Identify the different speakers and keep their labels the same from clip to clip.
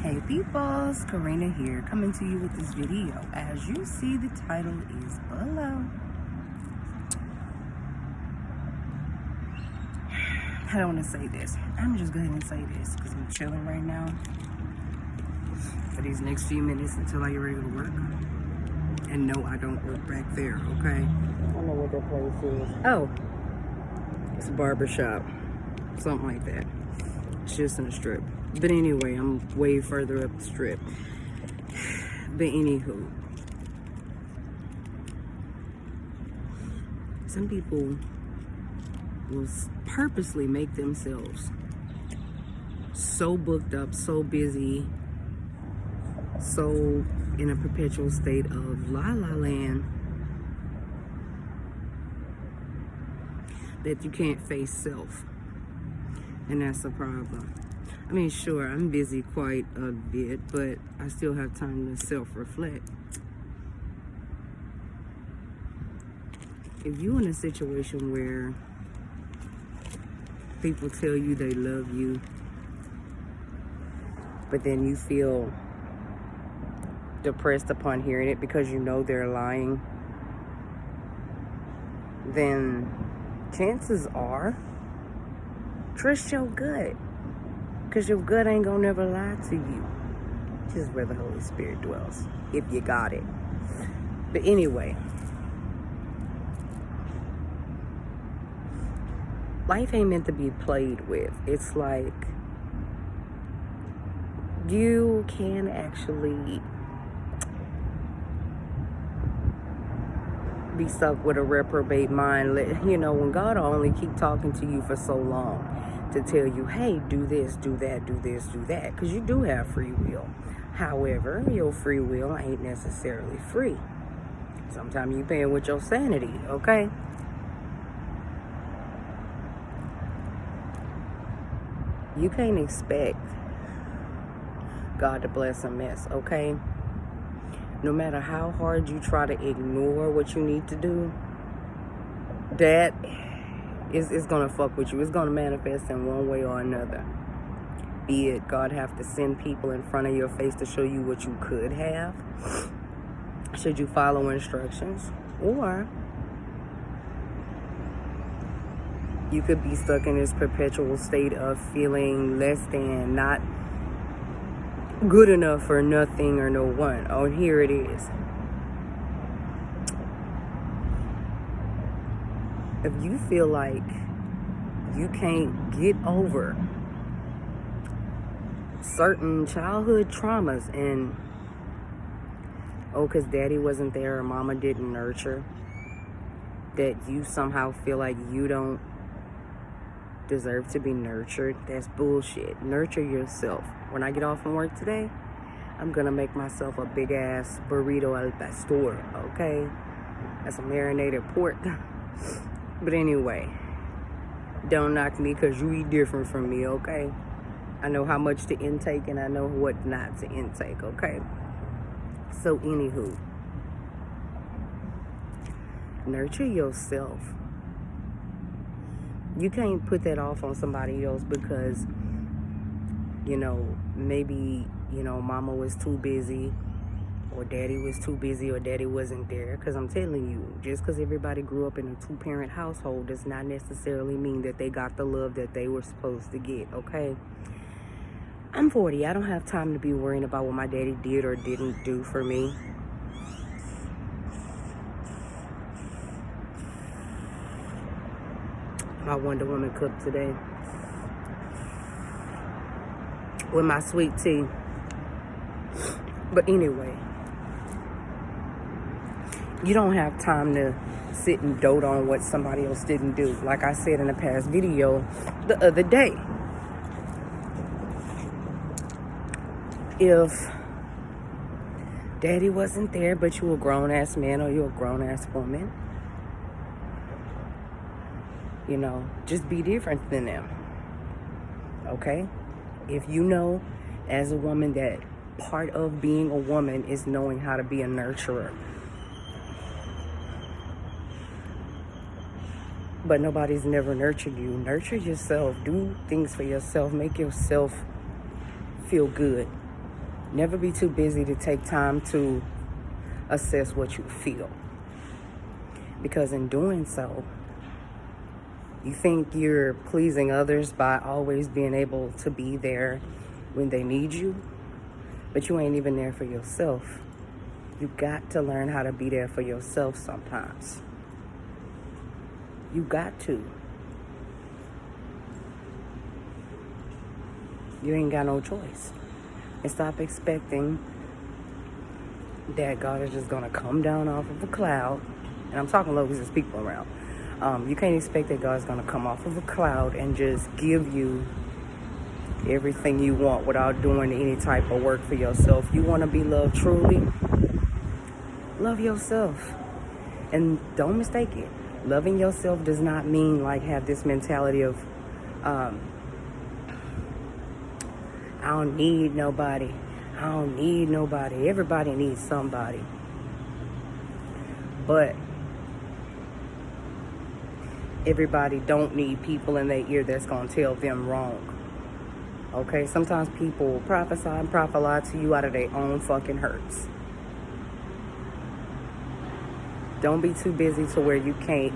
Speaker 1: Hey peoples, Karina here, coming to you with this video. As you see, the title is below. I don't want to say this. I'm just going to say this because I'm chilling right now for these next few minutes until I get ready to work. And no, I don't work back there, okay? I don't know what that place is. Oh, it's a barbershop, something like that. It's just in a strip. But anyway, I'm way further up the strip. But anywho, some people will purposely make themselves so booked up, so busy, so in a perpetual state of la-la land that you can't face self. And that's a problem. I mean, sure, I'm busy quite a bit, but I still have time to self-reflect. If you're in a situation where people tell you they love you, but then you feel depressed upon hearing it because you know they're lying, then chances are, trust your gut. Because your gut ain't gonna never lie to you. Just where the Holy Spirit dwells, if you got it. But anyway, life ain't meant to be played with. It's like you can actually be stuck with a reprobate mind. You know, when God will only keep talking to you for so long to tell you, hey, do this, do that, do this, do that, because you do have free will. However, your free will ain't necessarily free. Sometimes you paying with your sanity, okay? You can't expect God to bless a mess, okay? No matter how hard you try to ignore what you need to do, that is going to fuck with you. It's going to manifest in one way or another. Be it God have to send people in front of your face to show you what you could have, should you follow instructions, or you could be stuck in this perpetual state of feeling less than, not good enough for nothing or no one. Oh, here it is. If you feel like you can't get over certain childhood traumas and, oh, because daddy wasn't there or mama didn't nurture, that you somehow feel like you don't deserve to be nurtured, that's bullshit. Nurture yourself. When I get off from work today, I'm gonna make myself a big ass burrito al pastor, okay? That's a marinated pork. But anyway, don't knock me because you eat different from me, okay? I know how much to intake and I know what not to intake, okay? So anywho, nurture yourself. You can't put that off on somebody else because, you know, maybe, you know, mama was too busy, or daddy was too busy, or daddy wasn't there. Because I'm telling you, just because everybody grew up in a two-parent household does not necessarily mean that they got the love that they were supposed to get, okay? I'm 40. I don't have time to be worrying about what my daddy did or didn't do for me. My Wonder Woman cooked today with my sweet tea. But anyway, you don't have time to sit and dote on what somebody else didn't do. Like I said in a past video the other day, if daddy wasn't there but you a grown-ass man or you a grown-ass woman, you know, just be different than them, okay? If you know as a woman that part of being a woman is knowing how to be a nurturer, but nobody's never nurtured you, nurture yourself. Do things for yourself. Make yourself feel good. Never be too busy to take time to assess what you feel. Because in doing so, you think you're pleasing others by always being able to be there when they need you, but you ain't even there for yourself. You got to learn how to be there for yourself sometimes. You got to. You ain't got no choice. And stop expecting that God is just gonna come down off of a cloud. And I'm talking low because there's people around. You can't expect that God's gonna come off of a cloud and just give you everything you want without doing any type of work for yourself. You want to be loved truly? Love yourself. And don't mistake it. Loving yourself does not mean like have this mentality of I don't need nobody. I don't need nobody. Everybody needs somebody. But everybody don't need people in their ear that's going to tell them wrong. Okay? Sometimes people will prophesy and prophesy to you out of their own fucking hurts. Don't be too busy to where you can't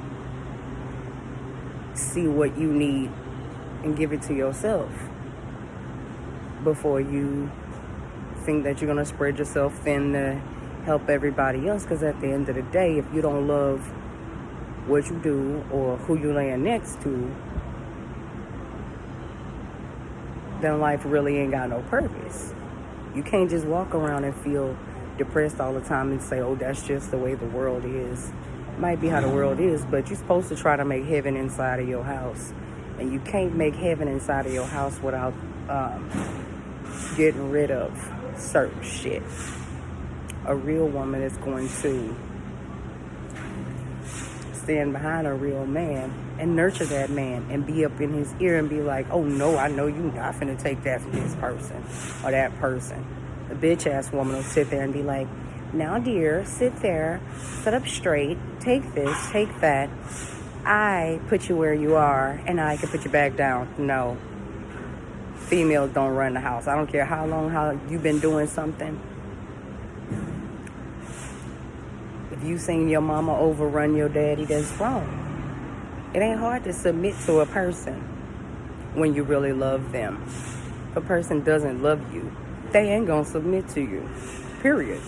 Speaker 1: see what you need and give it to yourself before you think that you're going to spread yourself thin to help everybody else. Because at the end of the day, if you don't love what you do or who you laying next to, then life really ain't got no purpose. You can't just walk around and feel depressed all the time and say, oh, that's just the way the world is. It might be how the world is, but you're supposed to try to make heaven inside of your house. And you can't make heaven inside of your house without getting rid of certain shit. A real woman is going to stand behind a real man and nurture that man and be up in his ear and be like, oh no, I know you not finna take that from this person or that person. A bitch ass woman will sit there and be like, now dear, sit there, sit up straight, take this, take that. I put you where you are and I can put you back down. No. Females don't run the house. I don't care how long you've been doing something. If you seen your mama overrun your daddy, that's wrong. It ain't hard to submit to a person when you really love them. If a person doesn't love you, they ain't gonna submit to you. Period.